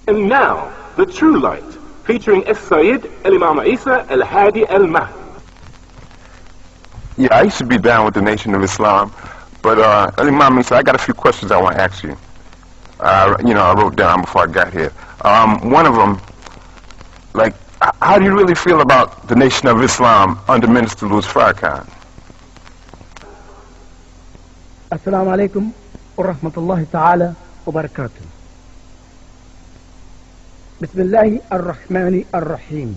And now, the true light, featuring Sayyid, Imam Isa, Haadi, Mahdi. Yeah, I used to be down with the Nation of Islam, but Imam Isa, I got a few questions I want to ask you. I wrote down before I got here. One of them, like, how do you really feel about the Nation of Islam under Minister Louis Farrakhan? Assalamu alaikum wa rahmatullahi ta'ala wa barakatuh. Bismillahi ar-Rahmani ar-Rahim.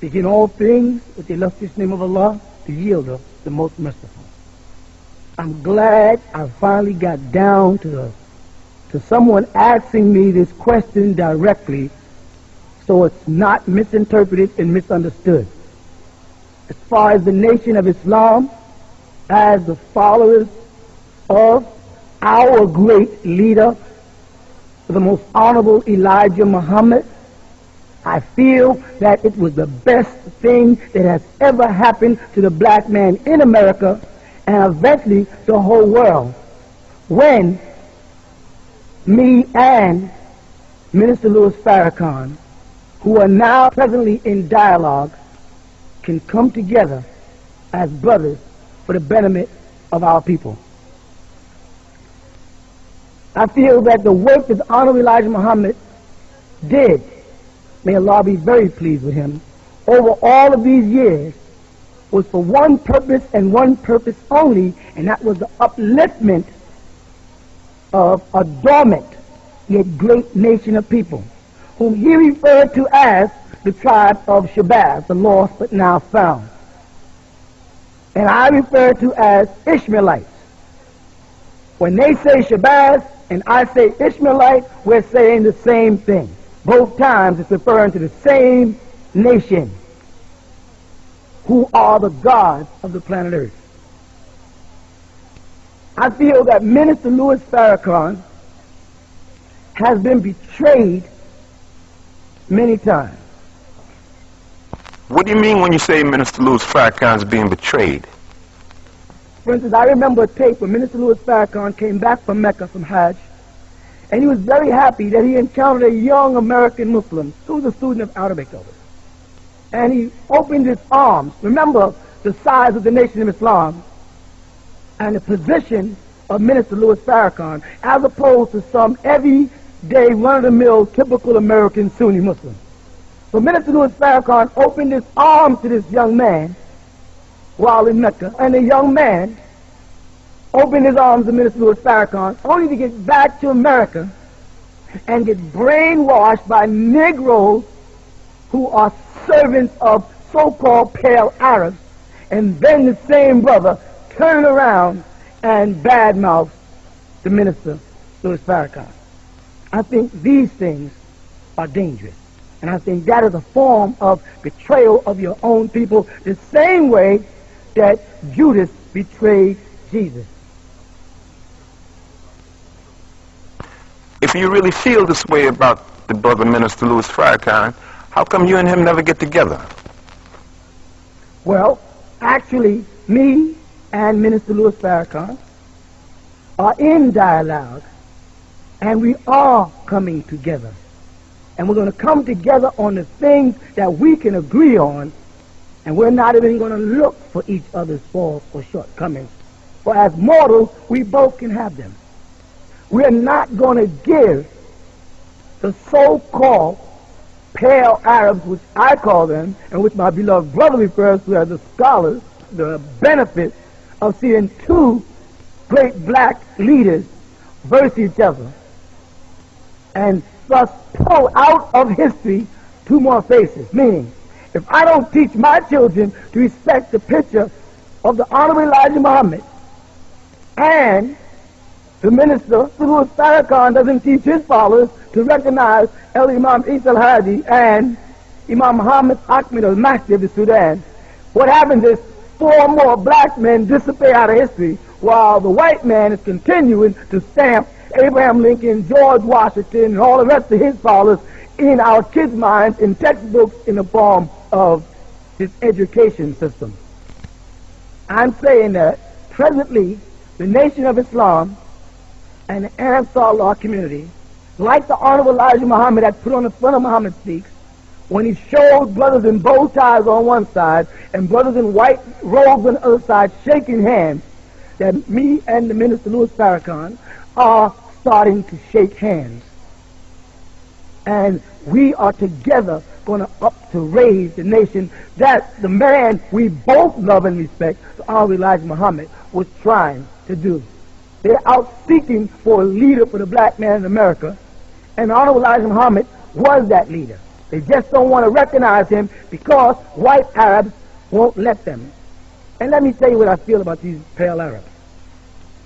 Begin all things with the illustrious name of Allah, the Yielder, the Most Merciful. I'm glad I finally got down to someone asking me this question directly, so it's not misinterpreted and misunderstood. As far as the Nation of Islam, as the followers of our great leader, the most honorable Elijah Muhammad, I feel that it was the best thing that has ever happened to the black man in America and eventually the whole world, when me and Minister Louis Farrakhan, who are now presently in dialogue, can come together as brothers for the benefit of our people. I feel that the work that the Honorable Elijah Muhammad did, may Allah be very pleased with him, over all of these years, was for one purpose and one purpose only, and that was the upliftment of a dormant yet great nation of people, whom he referred to as the tribe of Shabazz, the lost but now found. And I refer to as Ishmaelites. When they say Shabazz and I say Ishmaelite, we're saying the same thing. Both times it's referring to the same nation, who are the gods of the planet Earth. I feel that Minister Louis Farrakhan has been betrayed many times. What do you mean when you say Minister Louis Farrakhan is being betrayed? For instance, I remember a tape when Minister Louis Farrakhan came back from Mecca from Hajj, and he was very happy that he encountered a young American Muslim who was a student of Arabic over. And he opened his arms. Remember the size of the Nation of Islam and the position of Minister Louis Farrakhan as opposed to some everyday run-of-the-mill typical American Sunni Muslim. So Minister Louis Farrakhan opened his arms to this young man while in Mecca, and the young man opened his arms to Minister Louis Farrakhan only to get back to America and get brainwashed by Negroes who are servants of so-called pale Arabs, and then the same brother turned around and badmouthed the Minister Louis Farrakhan. I think these things are dangerous, and I think that is a form of betrayal of your own people, the same way that Judas betrayed Jesus. If you really feel this way about the brother Minister Louis Farrakhan, how come you and him never get together? Well, actually, me and Minister Louis Farrakhan are in dialogue, and we are coming together. And we're going to come together on the things that we can agree on, and we're not even going to look for each other's faults or shortcomings. For as mortals, we both can have them. We're not going to give the so-called pale Arabs, which I call them, and which my beloved brother refers to as the scholars, the benefit of seeing two great black leaders verse each other, and thus pull out of history two more faces. Meaning, if I don't teach my children to respect the picture of the Honorable Elijah Muhammad, and the Minister Louis Farrakhan doesn't teach his followers to recognize Imam Isa al-Haadi and Imam Muhammad Ahmed al-Mahdi of the Sudan, what happens is 4 more black men disappear out of history, while the white man is continuing to stamp Abraham Lincoln, George Washington, and all the rest of his followers in our kids' minds, in textbooks, in the form of his education system. I'm saying that presently the Nation of Islam and the Ansar Allah community like the Honorable Elijah Muhammad that put on the front of Muhammad Speaks, when he showed brothers in bow ties on one side and brothers in white robes on the other side shaking hands, that me and the Minister Louis Farrakhan are starting to shake hands. And we are together going to raise the nation that the man we both love and respect, the Honorable Elijah Muhammad, was trying to do. They're out seeking for a leader for the black man in America, and the Honorable Elijah Muhammad was that leader. They just don't want to recognize him because white Arabs won't let them. And let me tell you what I feel about these pale Arabs.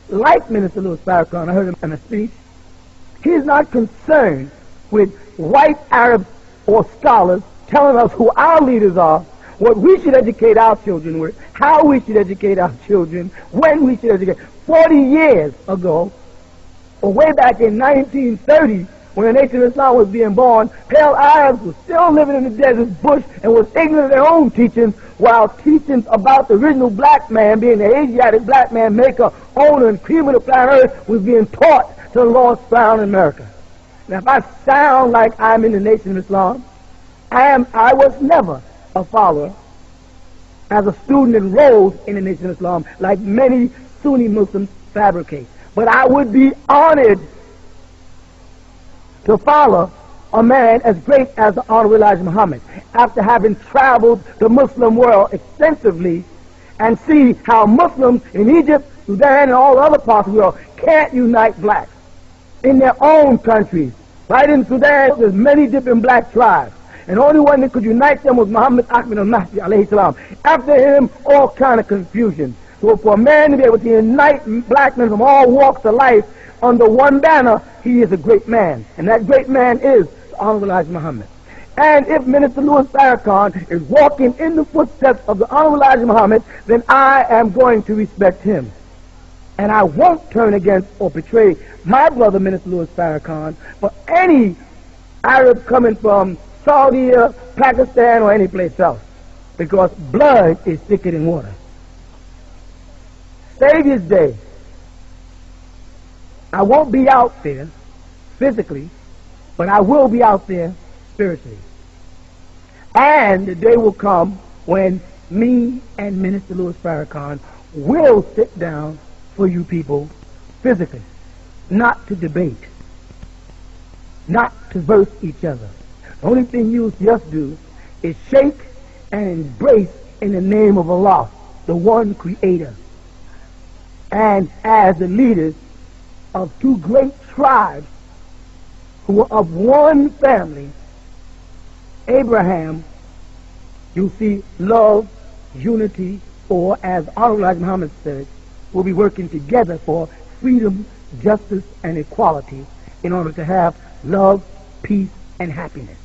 Like Minister Louis Farrakhan, I heard him in a speech, he's not concerned with white Arabs or scholars telling us who our leaders are, what we should educate our children with, how we should educate our children, when we should educate. 40 years ago, or way back in 1930, when the Nation of Islam was being born, pale Arabs were still living in the desert bush and was ignorant of their own teachings, while teachings about the original black man, being the Asiatic black man, maker, owner, and cream of the planet Earth, was being taught to the lost found in America. Now, if I sound like I'm in the Nation of Islam, I was never a follower as a student enrolled in the Nation of Islam, like many Sunni Muslims fabricate. But I would be honored to follow a man as great as the Honorable Elijah Muhammad, after having traveled the Muslim world extensively and see how Muslims in Egypt, Sudan, and all other parts of the world can't unite blacks in their own countries. Right in Sudan, there's many different black tribes, and the only one that could unite them was Muhammad Ahmed al-Mahdi, alayhi salam. After him, all kind of confusion. So for a man to be able to unite black men from all walks of life under one banner, he is a great man. And that great man is the Honorable Elijah Muhammad. And if Minister Louis Farrakhan is walking in the footsteps of the Honorable Elijah Muhammad, then I am going to respect him. And I won't turn against or betray my brother, Minister Louis Farrakhan, for any Arab coming from Saudi, Pakistan, or any place else. Because blood is thicker than water. Savior's Day, I won't be out there physically, but I will be out there spiritually. And the day will come when me and Minister Louis Farrakhan will sit down for you people physically, not to debate, not to verse each other. The only thing you just do is shake and embrace in the name of Allah, the one creator. And as the leaders of two great tribes who are of one family, Abraham, you see love, unity, or as Honorable Elijah Muhammad said, will be working together for freedom, justice, and equality in order to have love, peace, and happiness.